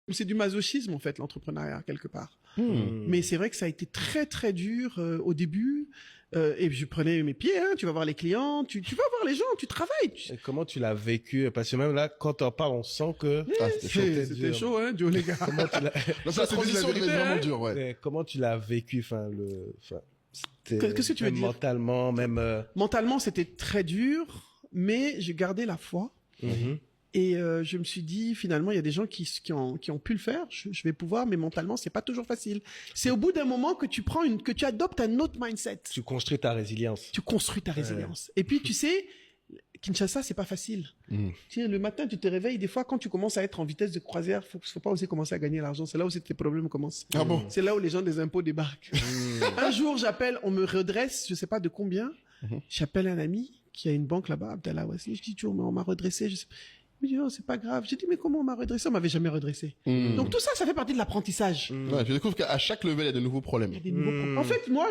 c'est du masochisme en fait l'entrepreneuriat quelque part. Mais c'est vrai que ça a été très très dur au début et je prenais mes pieds. Tu vas voir les clients, tu vas voir les gens, tu travailles. Et comment tu l'as vécu? Parce que même là, quand on parle, on sent que c'était chaud, hein, Joe, les gars. Comment tu l'as... La transition devait être vraiment dure, ouais. Mais comment tu l'as vécu? Qu'est-ce que tu veux dire? Mentalement, même. Mentalement, c'était très dur, mais j'ai gardé la foi. Et je me suis dit, finalement, il y a des gens qui ont pu le faire. Je vais pouvoir, mais mentalement, c'est pas toujours facile. C'est au bout d'un moment que tu adoptes un autre mindset. Tu construis ta résilience. Tu construis ta résilience. Et puis, tu sais, Kinshasa, c'est pas facile. Tiens, le matin, tu te réveilles. Des fois, quand tu commences à être en vitesse de croisière, faut pas oser commencer à gagner l'argent. C'est là où tes problèmes commencent. Ah bon? C'est là où les gens des impôts débarquent. Un jour, j'appelle, on me redresse, je sais pas de combien. J'appelle un ami qui a une banque là-bas, Abdallah Wassi. Je dis, mais on m'a redressé. Je sais... Il me dit, oh, c'est pas grave. J'ai dit, mais comment on m'a redressé? On m'avait jamais redressé. Donc tout ça, ça fait partie de l'apprentissage. Ouais, tu découvres qu'à chaque level, il y a de nouveaux problèmes. En fait, moi,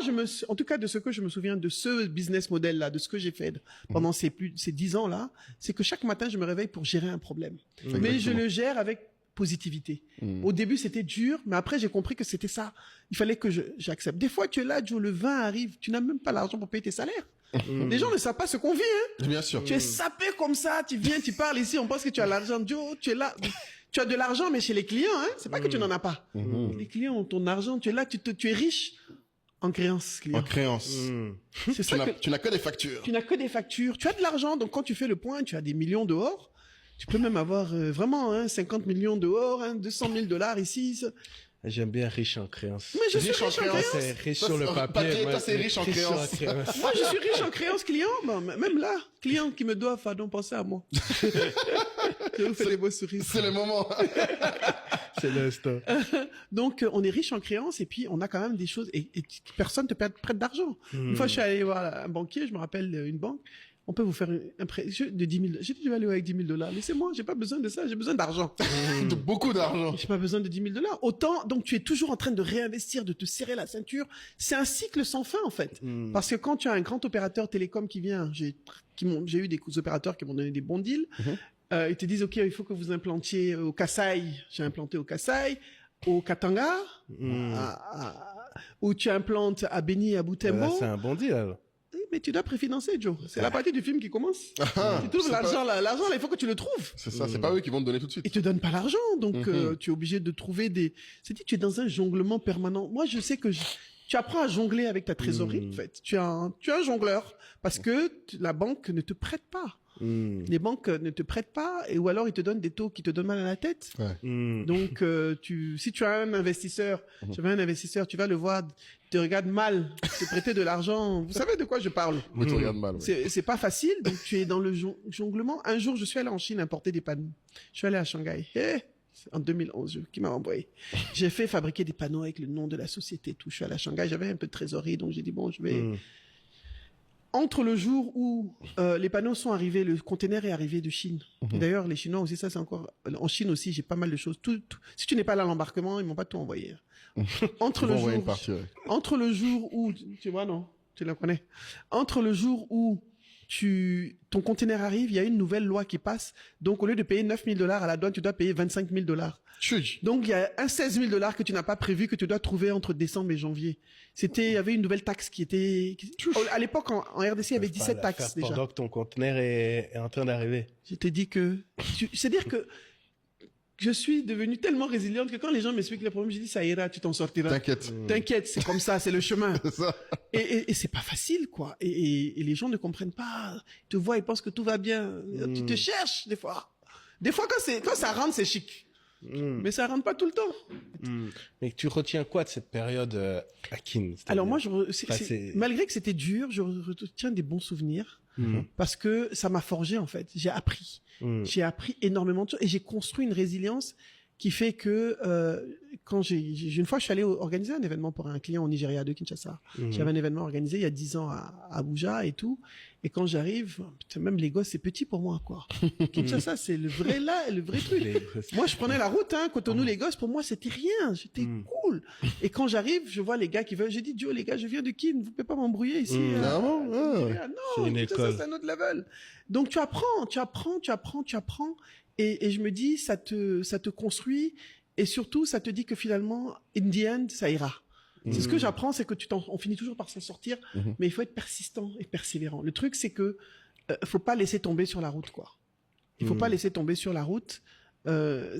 en tout cas, de ce que je me souviens de ce business model-là, de ce que j'ai fait pendant ces 10 ans-là, c'est que chaque matin, je me réveille pour gérer un problème. Mais je le gère avec positivité. Au début, c'était dur, mais après, j'ai compris que c'était ça. Il fallait que j'accepte. Des fois, tu es là, Joe, le vin arrive, tu n'as même pas l'argent pour payer tes salaires. Les gens ne savent pas ce qu'on vit, hein. Bien sûr. Tu es sapé comme ça, tu viens, tu parles ici, on pense que tu as l'argent. Joe, tu es là. Tu as de l'argent, mais chez les clients, hein. C'est pas que tu n'en as pas. Les clients ont ton argent, tu es là, tu es riche en créance, client. En créance. C'est ça Tu n'as que des factures. Tu n'as que des factures. Tu as de l'argent, donc quand tu fais le point, tu as des millions dehors. Tu peux même avoir vraiment 50 millions dehors, 200 000 $ ici. J'aime bien riche en créance. Mais je suis riche en créance. C'est riche sur le papier. Toi, c'est riche en créance. Moi, je suis riche en créance client. Bon, même là, clients qui me doivent, donc penser à moi. Je vous fais des beaux sourires. C'est le moment. C'est l'instant. Donc, on est riche en créance et puis on a quand même des choses et personne te prête d'argent. Une fois, je suis allé voir un banquier, je me rappelle une banque. On peut vous faire un prêt de 10 000. J'ai dit, je vais aller avec 10 000 $. Laissez-moi, j'ai pas besoin de ça, j'ai besoin d'argent. De beaucoup d'argent. J'ai pas besoin de 10 000 $. Autant, donc tu es toujours en train de réinvestir, de te serrer la ceinture. C'est un cycle sans fin, en fait. Parce que quand tu as un grand opérateur télécom qui vient, j'ai eu des opérateurs qui m'ont donné des bons deals. Ils te disent, OK, il faut que vous implantiez au Kasaï. J'ai implanté au Kasaï, au Katanga, où tu implantes à Beni, à Butembo. C'est un bon deal, alors. Mais tu dois préfinancer, Joe. C'est la partie du film qui commence. Tu trouves l'argent là, il faut que tu le trouves. C'est ça, c'est pas eux qui vont te donner tout de suite. Ils te donnent pas l'argent, donc tu es obligé de trouver des. C'est-à-dire tu es dans un jonglement permanent. Moi, je sais que tu apprends à jongler avec ta trésorerie. En fait, tu es un jongleur parce que la banque ne te prête pas. Les banques ne te prêtent pas ou alors ils te donnent des taux qui te donnent mal à la tête. Donc si tu as un investisseur, j'avais un investisseur, tu vas le voir, te regarde mal, te prêter de l'argent. Vous savez de quoi je parle? Oui, tu regardes mal. Oui. C'est pas facile, donc tu es dans le jonglement. Un jour, je suis allé en Chine importer des panneaux. Je suis allé à Shanghai. En 2011, qui m'a envoyé. J'ai fait fabriquer des panneaux avec le nom de la société, tout. Je suis allé à Shanghai, j'avais un peu de trésorerie, donc j'ai dit bon, je vais. Entre le jour où les panneaux sont arrivés, le conteneur est arrivé de Chine. D'ailleurs, les Chinois aussi, ça c'est encore... En Chine aussi, j'ai pas mal de choses. Si tu n'es pas là à l'embarquement, ils m'ont pas tout envoyé. Entre le jour où... Tu vois, non? Tu la connais. Entre le jour où ton conteneur arrive, il y a une nouvelle loi qui passe. Donc, au lieu de payer 9 000 $ à la douane, tu dois payer 25 000 $. Donc, il y a un 16 000 $ que tu n'as pas prévu, que tu dois trouver entre décembre et janvier. Il y avait une nouvelle taxe qui était, à l'époque, en RDC, il y avait 17 taxes, déjà. Pendant que ton conteneur est en train d'arriver. Je t'ai dit que, c'est-à-dire que, je suis devenue tellement résiliente que quand les gens m'expliquent les problèmes, je dis ça ira, tu t'en sortiras. T'inquiète, c'est comme ça, c'est le chemin. C'est ça. Et c'est pas facile, quoi. Et les gens ne comprennent pas. Ils te voient, ils pensent que tout va bien. Tu te cherches, des fois. Des fois, quand ça rentre, c'est chic. Mais ça rentre pas tout le temps. Mais tu retiens quoi de cette période à Kin? Alors moi, malgré que c'était dur, je retiens des bons souvenirs. Parce que ça m'a forgé, en fait. J'ai appris. J'ai appris énormément de choses et j'ai construit une résilience qui fait que quand une fois je suis allé organiser un événement pour un client au Nigeria de Kinshasa. J'avais un événement organisé il y a 10 ans à Abuja et tout. Et quand j'arrive, putain, même les gosses, c'est petit pour moi, quoi. Kinshasa, c'est le vrai truc. Moi, je prenais la route, Cotonou, les gosses, pour moi, c'était rien. J'étais cool. Et quand j'arrive, je vois les gars qui veulent, j'ai dit, Joe, les gars, je viens de Kin, vous pouvez pas m'embrouiller ici. Non, c'est une école. C'est un autre level. Donc, tu apprends. Et je me dis, ça te construit. Et surtout, ça te dit que finalement, in the end, ça ira. C'est ce que j'apprends, c'est que on finit toujours par s'en sortir, mais il faut être persistant et persévérant. Le truc, c'est que faut pas laisser tomber sur la route, quoi. Il faut pas laisser tomber sur la route.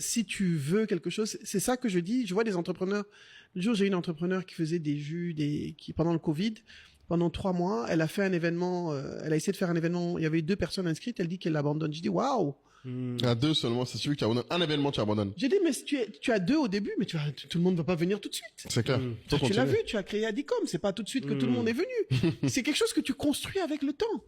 Si tu veux quelque chose, c'est ça que je dis. Je vois des entrepreneurs. Le jour, j'ai une entrepreneur qui faisait des jus, qui pendant le Covid, pendant 3 mois, elle a fait un événement. Elle a essayé de faire un événement. Il y avait 2 personnes inscrites. Elle dit qu'elle l'abandonne. Je dis waouh. À 2 seulement, c'est celui qui abandonne. Un événement, tu abandonnes. J'ai dit mais tu as 2 au début, mais tout le monde va pas venir tout de suite. C'est clair. Tu l'as vu, tu as créé Adicom, c'est pas tout de suite que tout le monde est venu. C'est quelque chose que tu construis avec le temps.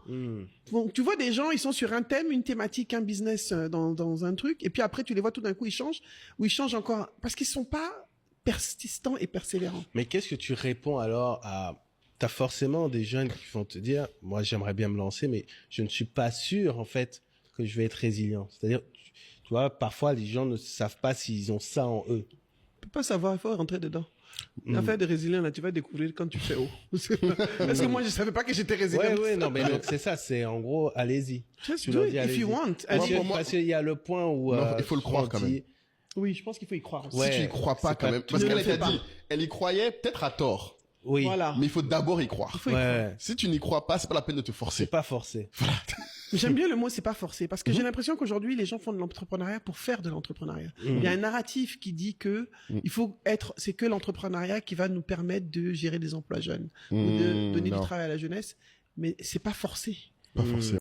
Donc tu vois des gens, ils sont sur un thème, une thématique, un business dans un truc, et puis après tu les vois tout d'un coup ils changent encore parce qu'ils sont pas persistants et persévérants. Mais qu'est-ce que tu réponds alors à... T'as forcément des jeunes qui vont te dire, moi j'aimerais bien me lancer, mais je ne suis pas sûr en fait que je vais être résilient. C'est-à-dire, tu vois, parfois les gens ne savent pas s'ils ont ça en eux. Tu peux pas savoir, il faut rentrer dedans. L'affaire de résilient, là, tu vas découvrir quand tu fais haut. Parce que moi, je savais pas que j'étais résilient. Ouais, non, mais donc c'est ça, c'est en gros, allez-y. Just do it if you want. Parce qu'il y a le point où... Non, il faut le croire quand même. Oui, je pense qu'il faut y croire. Si tu y crois pas quand même. Parce qu'elle t'a dit, elle y croyait peut-être à tort. Oui. Voilà. Mais il faut d'abord y croire. Ouais. Si tu n'y crois pas, c'est pas la peine de te forcer. C'est pas forcé. Voilà. J'aime bien le mot, c'est pas forcé, parce que j'ai l'impression qu'aujourd'hui, les gens font de l'entrepreneuriat pour faire de l'entrepreneuriat. Il y a un narratif qui dit que c'est que l'entrepreneuriat qui va nous permettre de gérer des emplois jeunes, ou de donner du travail à la jeunesse, mais c'est pas forcé. Pas forcé.